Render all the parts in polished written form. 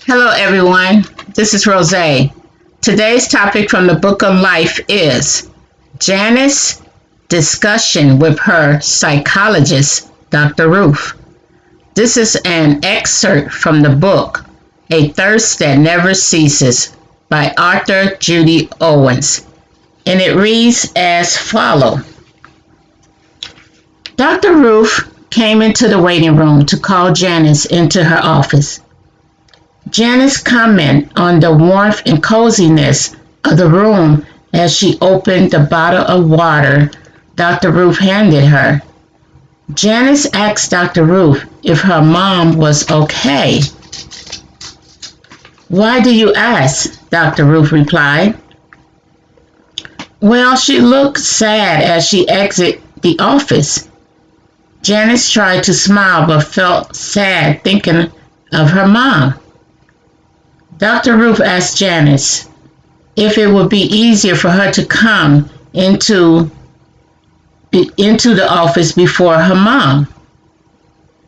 Hello, everyone. This is Rose. Today's topic from the Book of Life is Janice discussion with her psychologist, Dr. Ruth. This is an excerpt from the book A Thirst That Never Ceases by Arthur Judy Owens, and it reads as follows. Dr. Ruth came into the waiting room to call Janice into her office. Janice commented on the warmth and coziness of the room as she opened the bottle of water Dr. Ruth handed her. Janice asked Dr. Ruth if her mom was okay. "Why do you ask?" Dr. Ruth replied. "Well, she looked sad as she exited the office." Janice tried to smile but felt sad thinking of her mom. Dr. Ruth asked Janice if it would be easier for her to come into the office before her mom.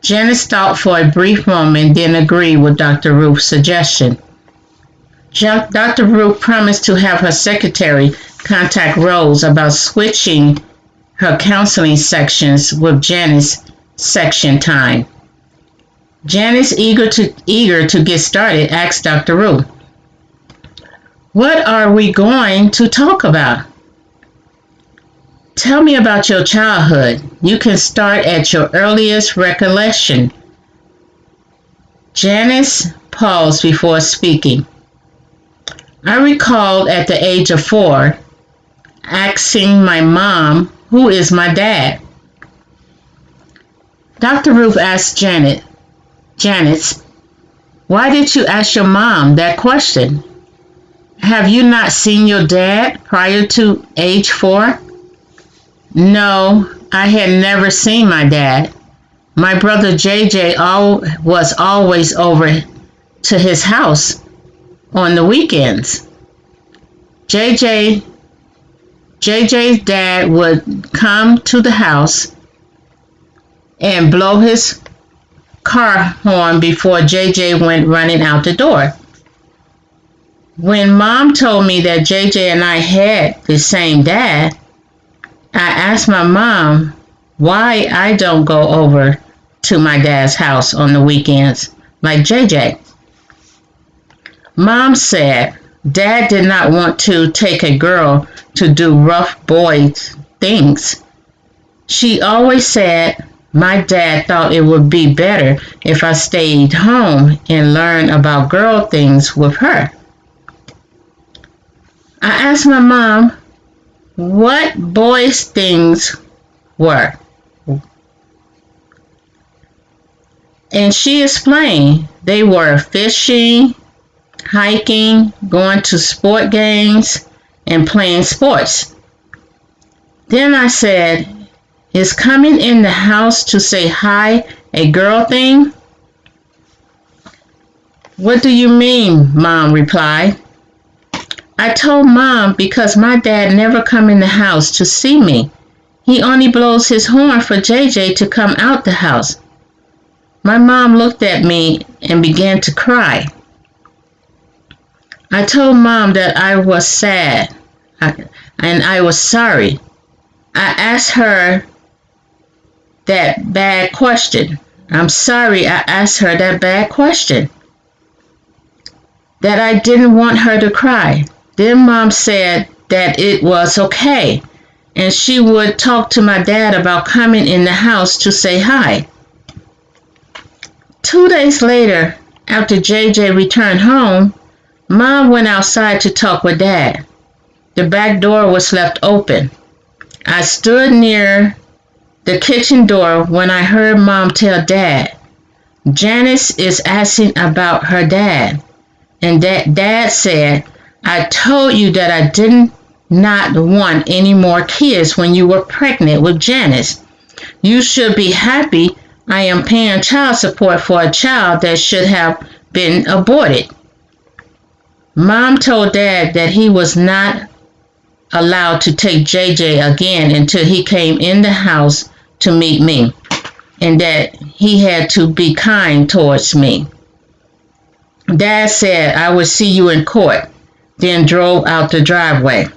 Janice thought for a brief moment, then agreed with Dr. Ruth's suggestion. Dr. Ruth promised to have her secretary contact Rose about switching her counseling sections with Janice's section time. Janice, eager to get started, asked Dr. Ruth, "What are we going to talk about?" "Tell me about your childhood. You can start at your earliest recollection." Janice paused before speaking. "I recalled at the age of 4 asking my mom, 'Who is my dad?'" Dr. Ruth asked Janice, "Why did you ask your mom that question? Have you not seen your dad prior to age 4? "No, I had never seen my dad. My brother JJ was always over to his house on the weekends. JJ's dad would come to the house and blow his car horn before JJ went running out the door. When Mom told me that JJ and I had the same dad, I asked my mom why I don't go over to my dad's house on the weekends like JJ. Mom said Dad did not want to take a girl to do rough boy things. She always said my dad thought it would be better if I stayed home and learned about girl things with her. I asked my mom what boys' things were, and she explained they were fishing, hiking, going to sport games, and playing sports. Then I said, "Is coming in the house to say hi a girl thing?" "What do you mean?" Mom replied. I told Mom because my dad never come in the house to see me. He only blows his horn for JJ to come out the house. My mom looked at me and began to cry. I told Mom that I was sad and I was sorry. I asked her that bad question. I'm sorry I asked her that bad question. That I didn't want her to cry. Then Mom said that it was okay, and she would talk to my dad about coming in the house to say hi. 2 days later, after JJ returned home, Mom went outside to talk with Dad. The back door was left open. I stood near the kitchen door when I heard Mom tell Dad, "Janice is asking about her dad." And Dad said, "I told you that I did not want any more kids when you were pregnant with Janice. You should be happy I am paying child support for a child that should have been aborted." Mom told Dad that he was not allowed to take JJ again until he came in the house to meet me, and that he had to be kind towards me. Dad said I would see you in court, then drove out the driveway.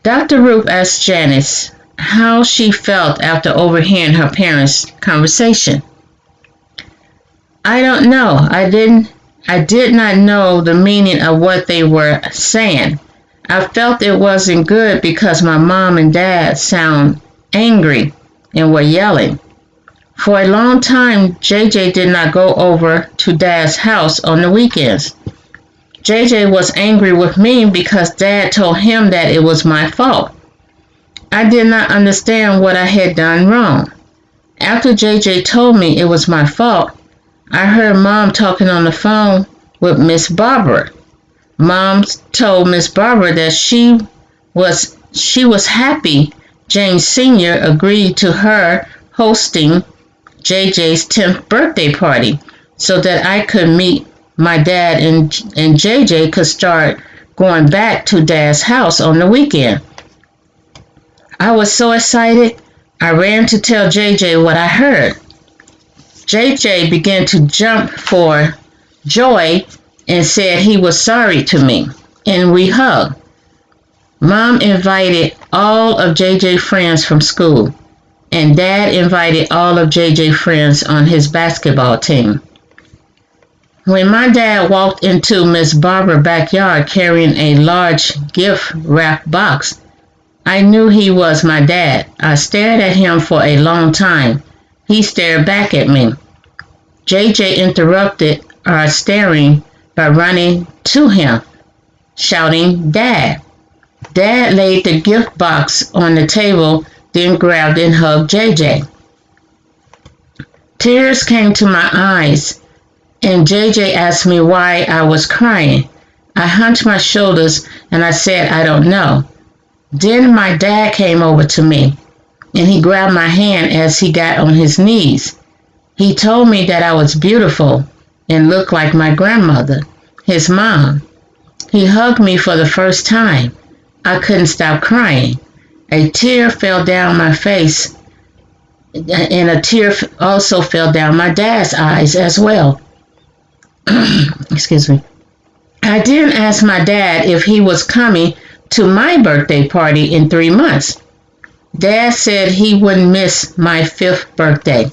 Dr. Ruth asked Janice how she felt after overhearing her parents' conversation. I don't know. I did not know the meaning of what they were saying. I felt it wasn't good because my mom and dad sound angry and were yelling. For a long time, JJ did not go over to Dad's house on the weekends. JJ was angry with me because Dad told him that it was my fault. I did not understand what I had done wrong. After JJ told me it was my fault, I heard Mom talking on the phone with Miss Barbara. Mom told Miss Barbara that she was happy James Sr. agreed to her hosting JJ's 10th birthday party so that I could meet my dad and JJ could start going back to Dad's house on the weekend. I was so excited, I ran to tell JJ what I heard. JJ began to jump for joy and said he was sorry to me, and we hugged. Mom invited all of JJ's friends from school, and Dad invited all of JJ's friends on his basketball team. When my dad walked into Miss Barbara's backyard carrying a large gift wrap box, I knew he was my dad. I stared at him for a long time. He stared back at me. JJ interrupted our staring by running to him, shouting, "Dad!" Dad laid the gift box on the table, then grabbed and hugged JJ. Tears came to my eyes, and JJ asked me why I was crying. I hunched my shoulders and I said, I don't know. Then my dad came over to me, and he grabbed my hand as he got on his knees. He told me that I was beautiful and looked like my grandmother, his mom. He hugged me for the first time. I couldn't stop crying. A tear fell down my face, and a tear also fell down my dad's eyes as well. Excuse me. I didn't ask my dad if he was coming to my birthday party in 3 months. Dad said he wouldn't miss my 5th birthday.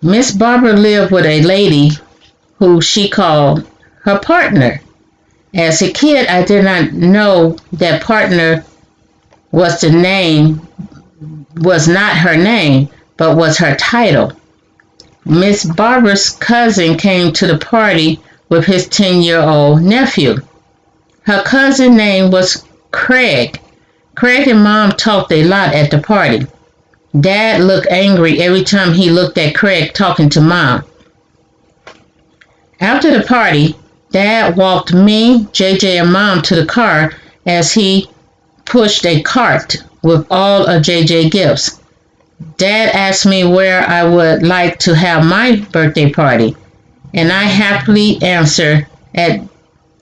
Miss Barbara lived with a lady who she called her partner. As a kid, I did not know that partner was not her name, but was her title. Miss Barbara's cousin came to the party with his 10-year-old nephew. Her cousin's name was Craig. Craig and Mom talked a lot at the party. Dad looked angry every time he looked at Craig talking to Mom. After the party, Dad walked me, JJ, and Mom to the car as he pushed a cart with all of JJ gifts. Dad asked me where I would like to have my birthday party, and I happily answered at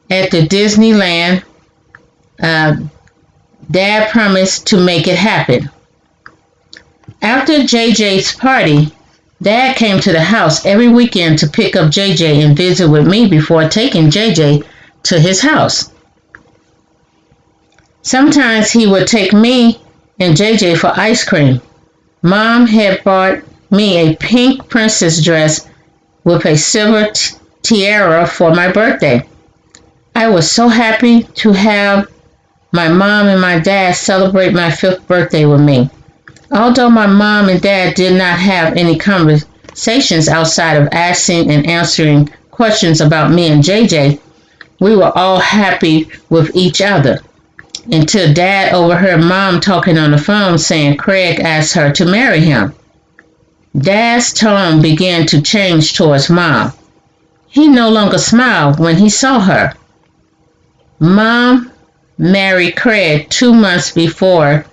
the Disneyland. Dad promised to make it happen. After JJ's party, Dad came to the house every weekend to pick up JJ and visit with me before taking JJ to his house. Sometimes he would take me and JJ for ice cream. Mom had bought me a pink princess dress with a silver tiara for my birthday. I was so happy to have my mom and my dad celebrate my 5th birthday with me. Although my mom and dad did not have any conversations outside of asking and answering questions about me and JJ, we were all happy with each other. Until Dad overheard Mom talking on the phone saying Craig asked her to marry him. Dad's tone began to change towards Mom. He no longer smiled when he saw her. Mom married Craig 2 months before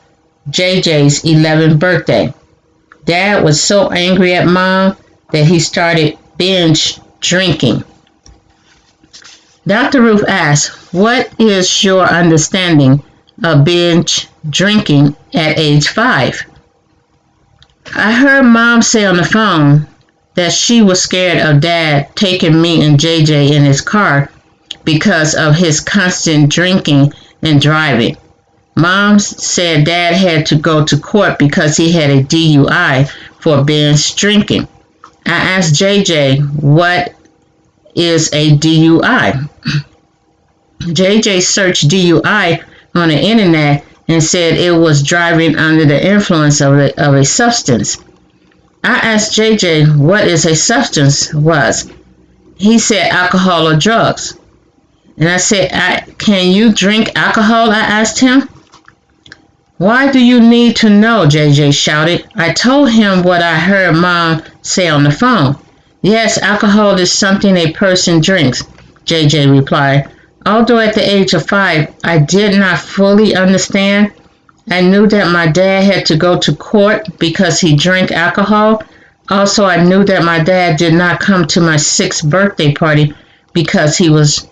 JJ's 11th birthday. Dad was so angry at Mom that he started binge drinking. Dr. Ruth asked, what is your understanding of binge drinking at age 5? I heard Mom say on the phone that she was scared of Dad taking me and JJ in his car because of his constant drinking and driving. Mom said Dad had to go to court because he had a DUI for binge drinking. I asked JJ, what is a DUI? JJ searched DUI on the internet and said it was driving under the influence of a substance. I asked JJ what is a substance was. He said alcohol or drugs. And I said, can you drink alcohol? I asked him. Why do you need to know? JJ shouted. I told him what I heard Mom say on the phone. Yes, alcohol is something a person drinks, JJ replied. Although at the age of 5, I did not fully understand. I knew that my dad had to go to court because he drank alcohol. Also, I knew that my dad did not come to my 6th birthday party because he was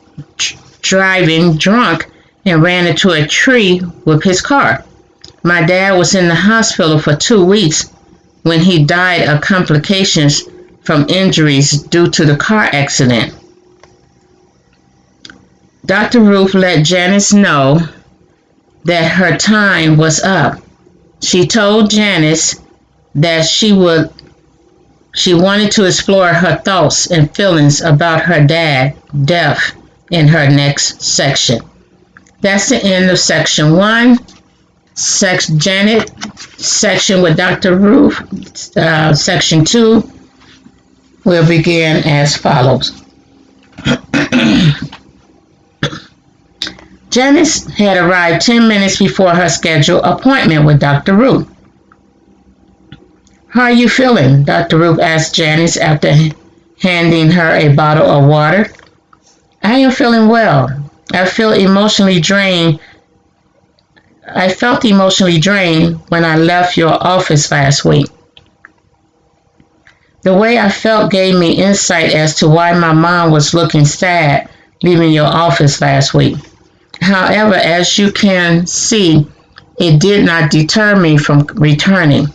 driving drunk and ran into a tree with his car. My dad was in the hospital for 2 weeks when he died of complications from injuries due to the car accident. Dr. Ruth let Janice know that her time was up. She told Janice that she wanted to explore her thoughts and feelings about her dad, death, in her next section. That's the end of section 1. Janet section with Dr. Ruth, section 2 will begin as follows. Janice had arrived 10 minutes before her scheduled appointment with Dr. Ruth. How are you feeling? Dr. Ruth asked Janice after handing her a bottle of water. I am feeling well. I felt emotionally drained when I left your office last week. The way I felt gave me insight as to why my mom was looking sad leaving your office last week. However, as you can see, it did not deter me from returning.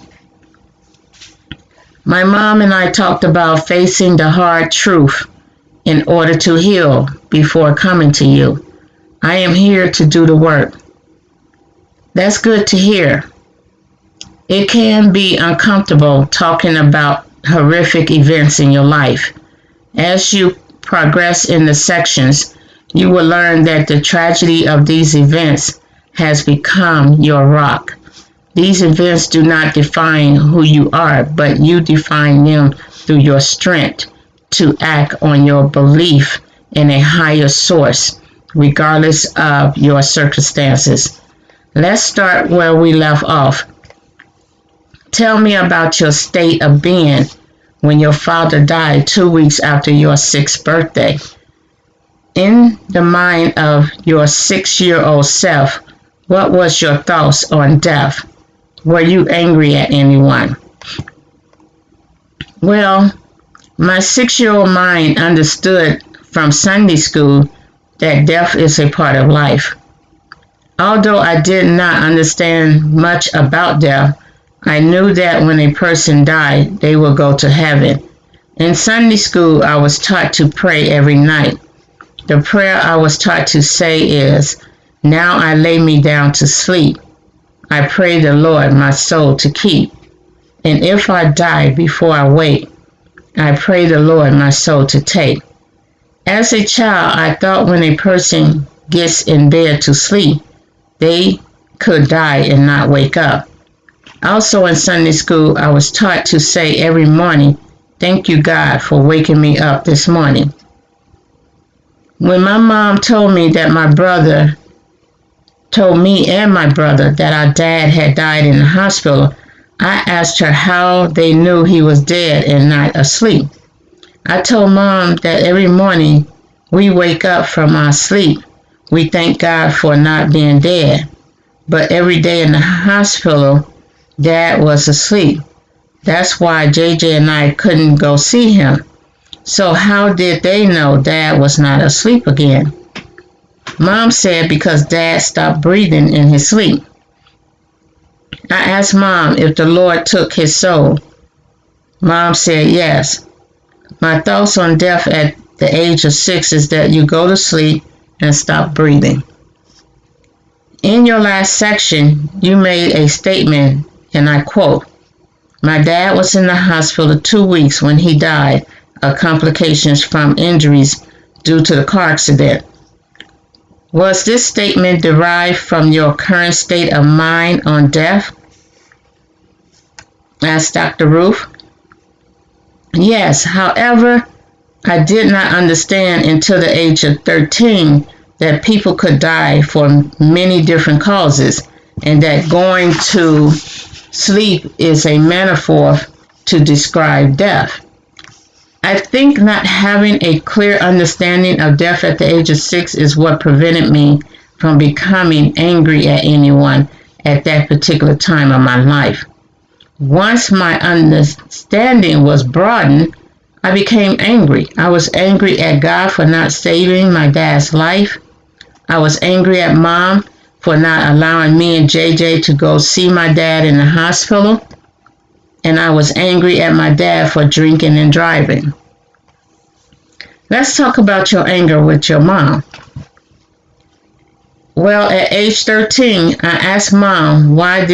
My mom and I talked about facing the hard truth in order to heal before coming to you. I am here to do the work. That's good to hear. It can be uncomfortable talking about horrific events in your life. As you progress in the sections, you will learn that the tragedy of these events has become your rock. These events do not define who you are, but you define them through your strength to act on your belief in a higher source, regardless of your circumstances. Let's start where we left off. Tell me about your state of being when your father died 2 weeks after your 6th birthday. In the mind of your 6-year-old self, what was your thoughts on death? Were you angry at anyone? Well, my 6-year-old mind understood from Sunday school that death is a part of life. Although I did not understand much about death, I knew that when a person died, they would go to heaven. In Sunday school, I was taught to pray every night. The prayer I was taught to say is, now I lay me down to sleep. I pray the Lord my soul to keep. And if I die before I wake, I pray the Lord my soul to take. As a child, I thought when a person gets in bed to sleep, they could die and not wake up. Also in Sunday school, I was taught to say every morning, thank you, God, for waking me up this morning. When my mom told me and my brother that our dad had died in the hospital, I asked her how they knew he was dead and not asleep. I told Mom that every morning we wake up from our sleep, we thank God for not being dead. But every day in the hospital, Dad was asleep. That's why JJ and I couldn't go see him. So how did they know Dad was not asleep again? Mom said because Dad stopped breathing in his sleep. I asked Mom if the Lord took his soul. Mom said yes. My thoughts on death at the age of 6 is that you go to sleep and stop breathing. In your last section, you made a statement, and I quote, "My dad was in the hospital 2 weeks when he died of complications from injuries due to the car accident." Was this statement derived from your current state of mind on death? Asked Dr. Ruth. Yes, however, I did not understand until the age of 13 that people could die for many different causes and that going to sleep is a metaphor to describe death. I think not having a clear understanding of death at the age of 6 is what prevented me from becoming angry at anyone at that particular time of my life. Once my understanding was broadened, I became angry. I was angry at God for not saving my dad's life. I was angry at Mom for not allowing me and JJ to go see my dad in the hospital. And I was angry at my dad for drinking and driving. Let's talk about your anger with your mom. Well, at age 13, I asked Mom why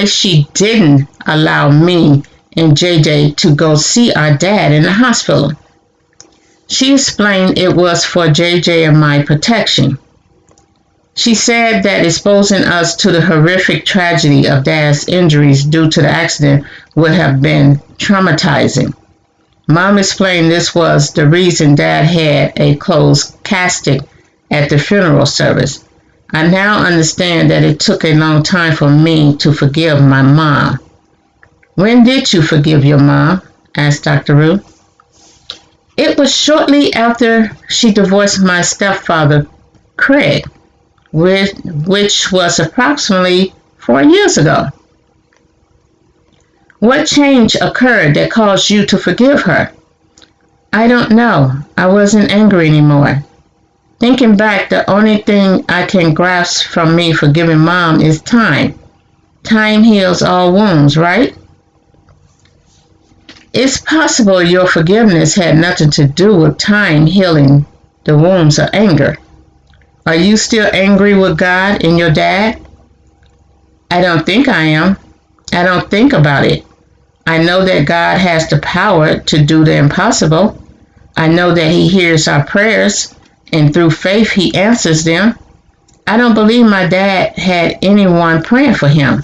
she didn't allow me and JJ to go see our dad in the hospital. She explained it was for JJ and my protection. She said that exposing us to the horrific tragedy of Dad's injuries due to the accident would have been traumatizing. Mom explained this was the reason Dad had a closed casket at the funeral service. I now understand that it took a long time for me to forgive my mom. When did you forgive your mom? Asked Dr. Ruth. It was shortly after she divorced my stepfather, Craig, which was approximately 4 years ago. What change occurred that caused you to forgive her? I don't know. I wasn't angry anymore. Thinking back, the only thing I can grasp from me forgiving Mom is time. Time heals all wounds, right? It's possible your forgiveness had nothing to do with time healing the wounds of anger. Are you still angry with God and your dad? I don't think I am. I don't think about it. I know that God has the power to do the impossible. I know that He hears our prayers, and through faith He answers them. I don't believe my dad had anyone praying for him.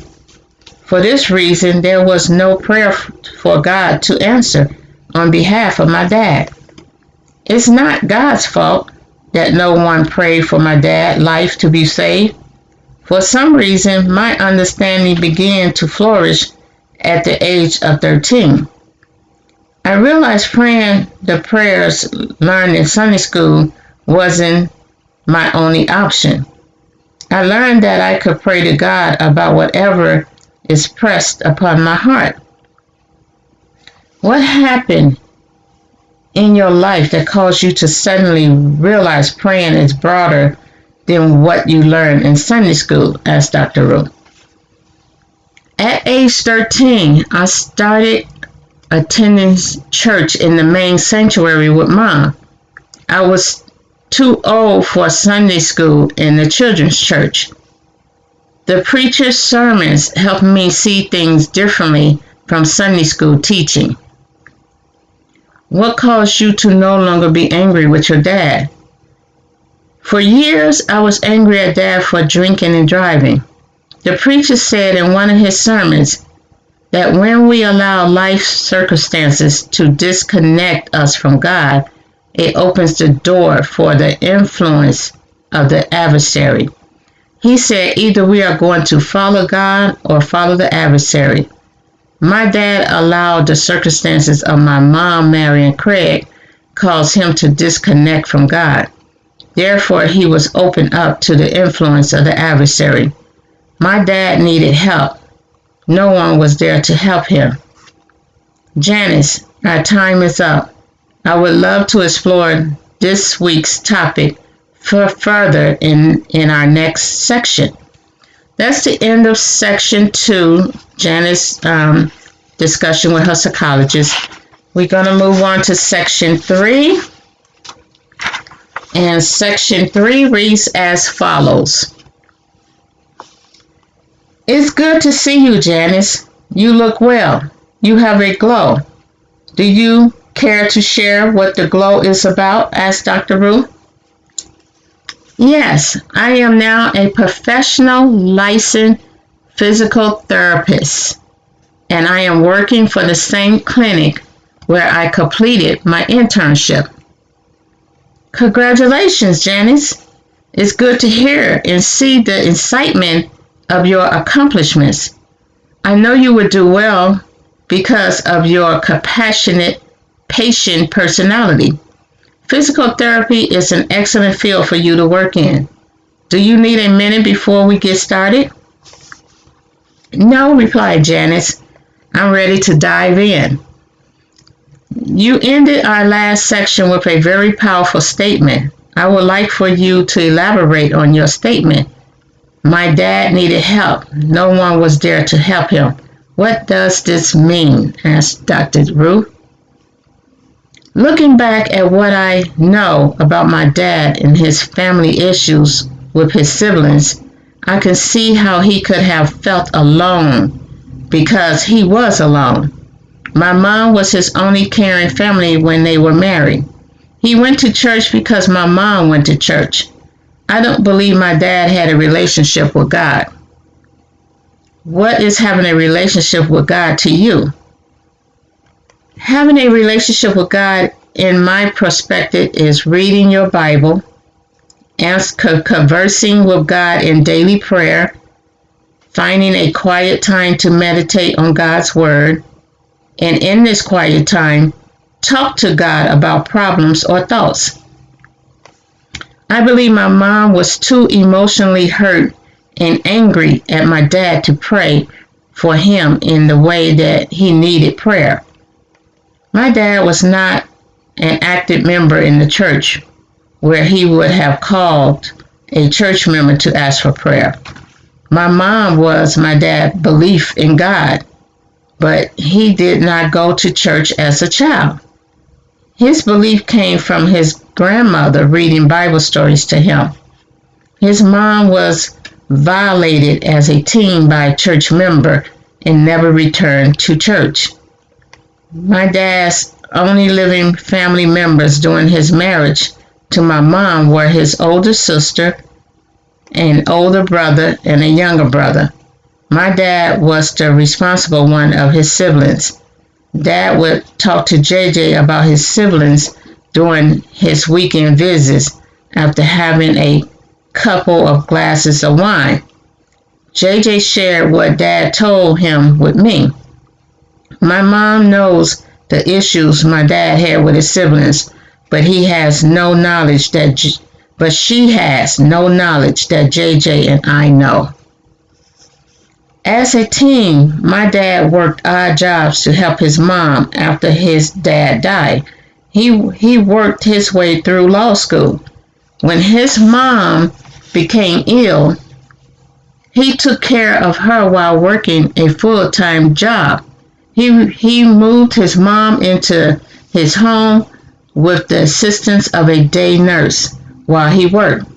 For this reason, there was no prayer for God to answer on behalf of my dad. It's not God's fault that no one prayed for my dad's life to be saved. For some reason, my understanding began to flourish at the age of 13. I realized praying the prayers learned in Sunday school wasn't my only option. I learned that I could pray to God about whatever is pressed upon my heart. What happened in your life that caused you to suddenly realize praying is broader than what you learned in Sunday school? Asked Dr. Ruth. At age 13, I started attending church in the main sanctuary with Mom. I was too old for Sunday school in the children's church. The preacher's sermons helped me see things differently from Sunday school teaching. What caused you to no longer be angry with your dad? For years, I was angry at Dad for drinking and driving. The preacher said in one of his sermons that when we allow life circumstances to disconnect us from God, it opens the door for the influence of the adversary. He said either we are going to follow God or follow the adversary. My dad allowed the circumstances of my mom marrying Craig caused him to disconnect from God. Therefore, he was open up to the influence of the adversary. My dad needed help. No one was there to help him. Janice, our time is up. I would love to explore this week's topic further in our next section. That's the end of section 2, Janice's discussion with her psychologist. We're going to move on to section 3. And section 3 reads as follows. It's good to see you, Janice. You look well. You have a glow. Do you care to share what the glow is about? Asked Dr. Ruth. Yes, I am now a professional licensed physical therapist, and I am working for the same clinic where I completed my internship. Congratulations, Janice. It's good to hear and see the excitement of your accomplishments. I know you would do well because of your compassionate, patient personality. Physical therapy is an excellent field for you to work in. Do you need a minute before we get started? No, replied Janice. I'm ready to dive in. You ended our last section with a very powerful statement. I would like for you to elaborate on your statement. My dad needed help. No one was there to help him. What does this mean? Asked Dr. Ruth. Looking back at what I know about my dad and his family issues with his siblings, I can see how he could have felt alone because he was alone. My mom was his only caring family when they were married. He went to church because my mom went to church. I don't believe my dad had a relationship with God. What is having a relationship with God to you? Having a relationship with God, in my perspective, is reading your Bible, conversing with God in daily prayer, finding a quiet time to meditate on God's Word, and in this quiet time, talk to God about problems or thoughts. I believe my mom was too emotionally hurt and angry at my dad to pray for him in the way that he needed prayer. My dad was not an active member in the church where he would have called a church member to ask for prayer. My mom was my dad's belief in God, but he did not go to church as a child. His belief came from his grandmother reading Bible stories to him. His mom was violated as a teen by a church member and never returned to church. My dad's only living family members during his marriage to my mom were his older sister, an older brother, and a younger brother. My dad was the responsible one of his siblings. Dad would talk to JJ about his siblings during his weekend visits after having a couple of glasses of wine. JJ shared what Dad told him with me. My mom knows the issues my dad had with his siblings, but she has no knowledge that JJ and I know. As a teen, my dad worked odd jobs to help his mom after his dad died. He worked his way through law school. When his mom became ill, he took care of her while working a full-time job. He moved his mom into his home with the assistance of a day nurse while he worked.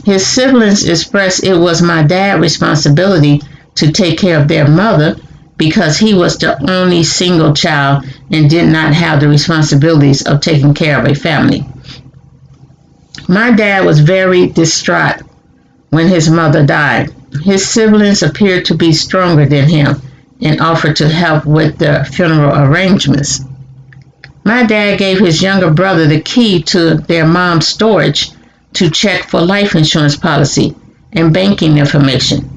His siblings expressed it was my dad's responsibility to take care of their mother because he was the only single child and did not have the responsibilities of taking care of a family. My dad was very distraught when his mother died. His siblings appeared to be stronger than him and offered to help with the funeral arrangements. My dad gave his younger brother the key to their mom's storage to check for life insurance policy and banking information.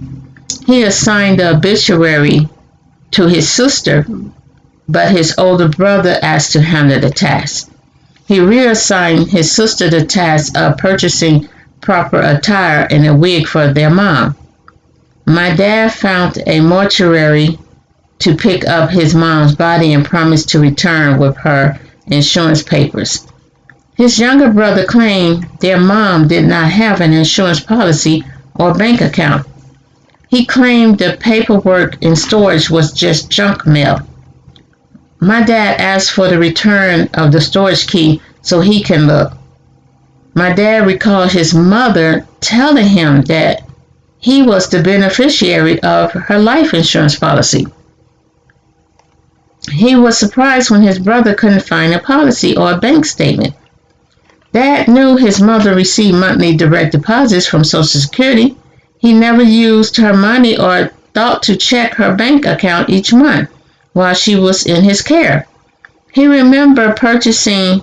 He assigned the obituary to his sister, but his older brother asked to handle the task. He reassigned his sister the task of purchasing proper attire and a wig for their mom. My dad found a mortuary to pick up his mom's body and promised to return with her insurance papers. His younger brother claimed their mom did not have an insurance policy or bank account. He claimed the paperwork in storage was just junk mail. My dad asked for the return of the storage key so he can look. My dad recalled his mother telling him that he was the beneficiary of her life insurance policy. He was surprised when his brother couldn't find a policy or a bank statement. Dad knew his mother received monthly direct deposits from Social Security. He never used her money or thought to check her bank account each month while she was in his care. He remembered putting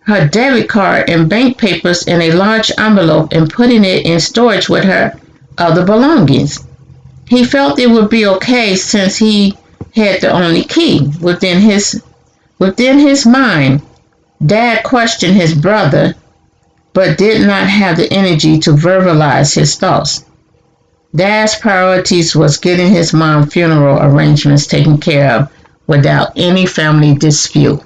her debit card and bank papers in a large envelope and putting it in storage with her other belongings. He felt it would be okay since he had the only key. Within his mind, Dad questioned his brother, but did not have the energy to verbalize his thoughts. Dad's priorities was getting his mom's funeral arrangements taken care of without any family dispute.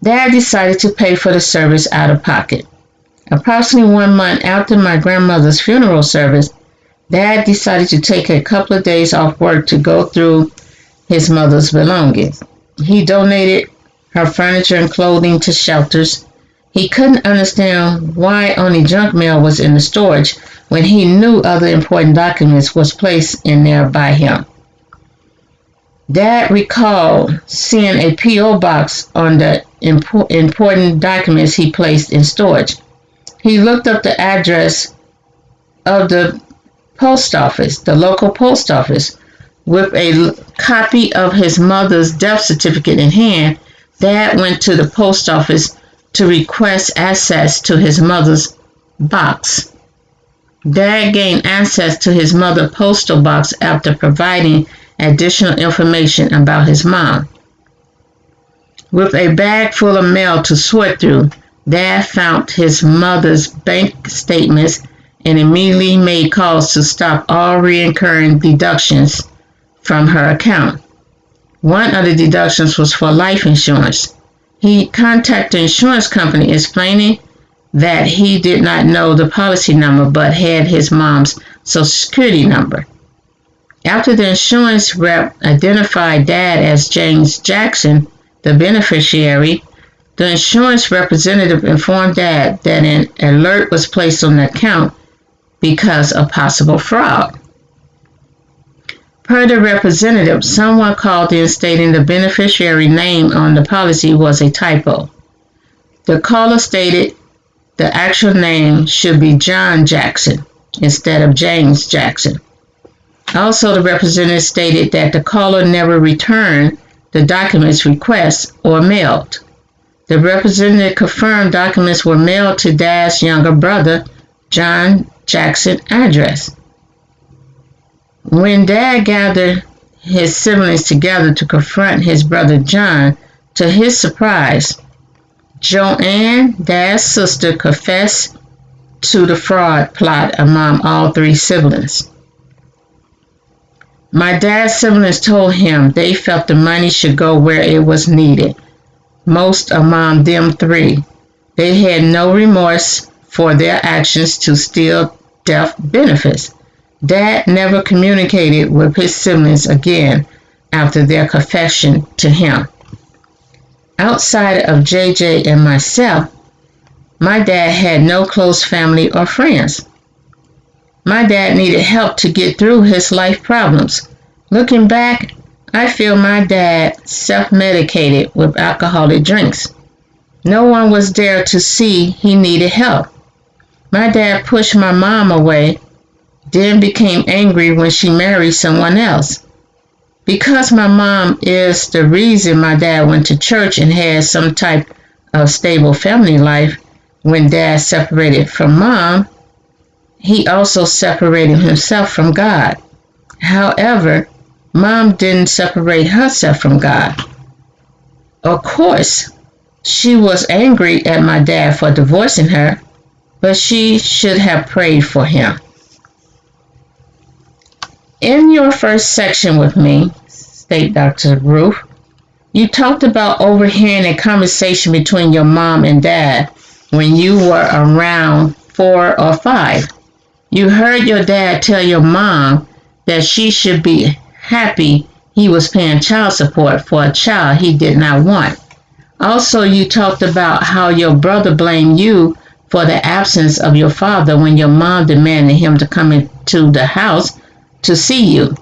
Dad decided to pay for the service out of pocket. Approximately 1 month after my grandmother's funeral service, Dad decided to take a couple of days off work to go through his mother's belongings. He donated her furniture and clothing to shelters. He couldn't understand why only junk mail was in the storage when he knew other important documents was placed in there by him. Dad recalled seeing a P.O. box on the important documents he placed in storage. He looked up the address of the post office, the local post office. With a copy of his mother's death certificate in hand, Dad went to the post office to request access to his mother's box. Dad gained access to his mother's postal box after providing additional information about his mom. With a bag full of mail to sort through, Dad found his mother's bank statements and immediately made calls to stop all recurring deductions from her account. One of the deductions was for life insurance. He contacted the insurance company explaining that he did not know the policy number but had his mom's Social Security number. After the insurance rep identified Dad as James Jackson, the beneficiary, the insurance representative informed Dad that an alert was placed on the account because of possible fraud. Per the representative, someone called in stating the beneficiary name on the policy was a typo. The caller stated the actual name should be John Jackson instead of James Jackson. Also, the representative stated that the caller never returned the documents request or mailed. The representative confirmed documents were mailed to Dad's younger brother, John Jackson address. When Dad gathered his siblings together to confront his brother John, to his surprise, Joanne, Dad's sister, confessed to the fraud plot among all three siblings. My dad's siblings told him they felt the money should go where it was needed. Most among them three, they had no remorse for their actions to steal death benefits. Dad never communicated with his siblings again after their confession to him. Outside of JJ and myself, my dad had no close family or friends. My dad needed help to get through his life problems. Looking back, I feel my dad self-medicated with alcoholic drinks. No one was there to see he needed help. My dad pushed my mom away, then became angry when she married someone else. Because my mom is the reason my dad went to church and had some type of stable family life, when Dad separated from Mom, he also separated himself from God. However, Mom didn't separate herself from God. Of course, she was angry at my dad for divorcing her, but she should have prayed for him. In your first section with me, state Dr. Ruth, you talked about overhearing a conversation between your mom and dad when you were around 4 or 5. You heard your dad tell your mom that she should be happy he was paying child support for a child he did not want. Also, you talked about how your brother blamed you for the absence of your father when your mom demanded him to come into the house to see you.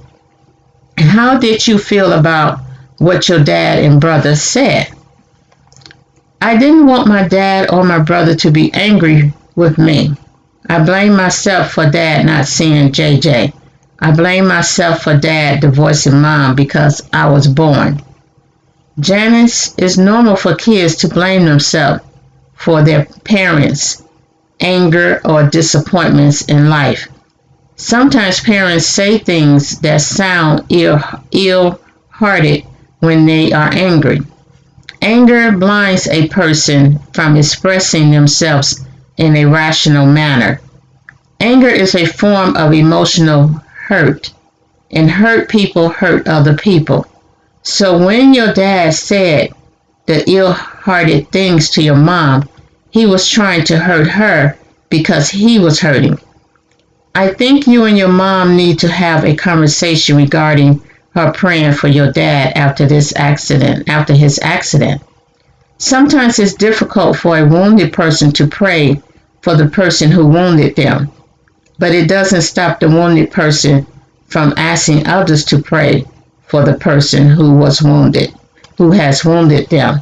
How did you feel about what your dad and brother said? I didn't want my dad or my brother to be angry with me. I blame myself for dad not seeing JJ. I blame myself for dad divorcing mom because I was born. Janice, it's normal for kids to blame themselves for their parents' anger or disappointments in life. Sometimes parents say things that sound ill-hearted when they are angry. Anger blinds a person from expressing themselves in a rational manner. Anger is a form of emotional hurt, and hurt people hurt other people. So when your dad said the ill-hearted things to your mom, he was trying to hurt her because he was hurting. I think you and your mom need to have a conversation regarding her praying for your dad after his accident. Sometimes it's difficult for a wounded person to pray for the person who wounded them, but it doesn't stop the wounded person from asking others to pray for the person who has wounded them.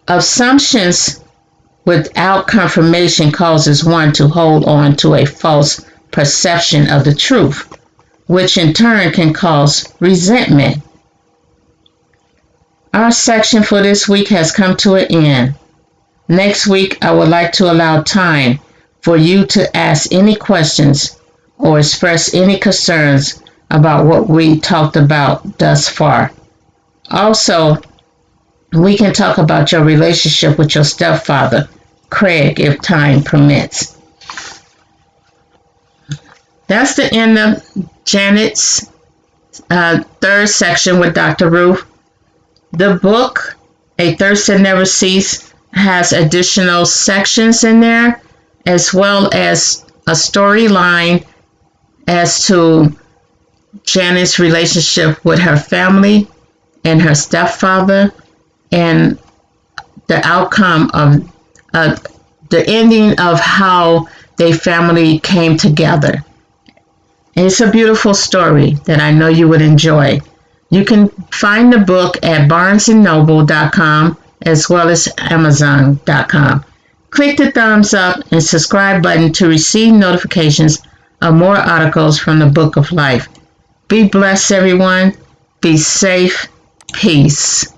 Assumptions without confirmation causes one to hold on to a false perception of the truth, which in turn can cause resentment. Our section for this week has come to an end. Next week, I would like to allow time for you to ask any questions or express any concerns about what we talked about thus far. Also, we can talk about your relationship with your stepfather, Craig, if time permits. That's the end of Janet's third section with Dr. Ruth. The book, A Thirst That Never Ceases, has additional sections in there, as well as a storyline as to Janice's relationship with her family and her stepfather, and the outcome of the ending of how their family came together. It's a beautiful story that I know you would enjoy. You can find the book at barnesandnoble.com as well as amazon.com. Click the thumbs up and subscribe button to receive notifications of more articles from the Book of Life. Be blessed, everyone. Be safe. Peace.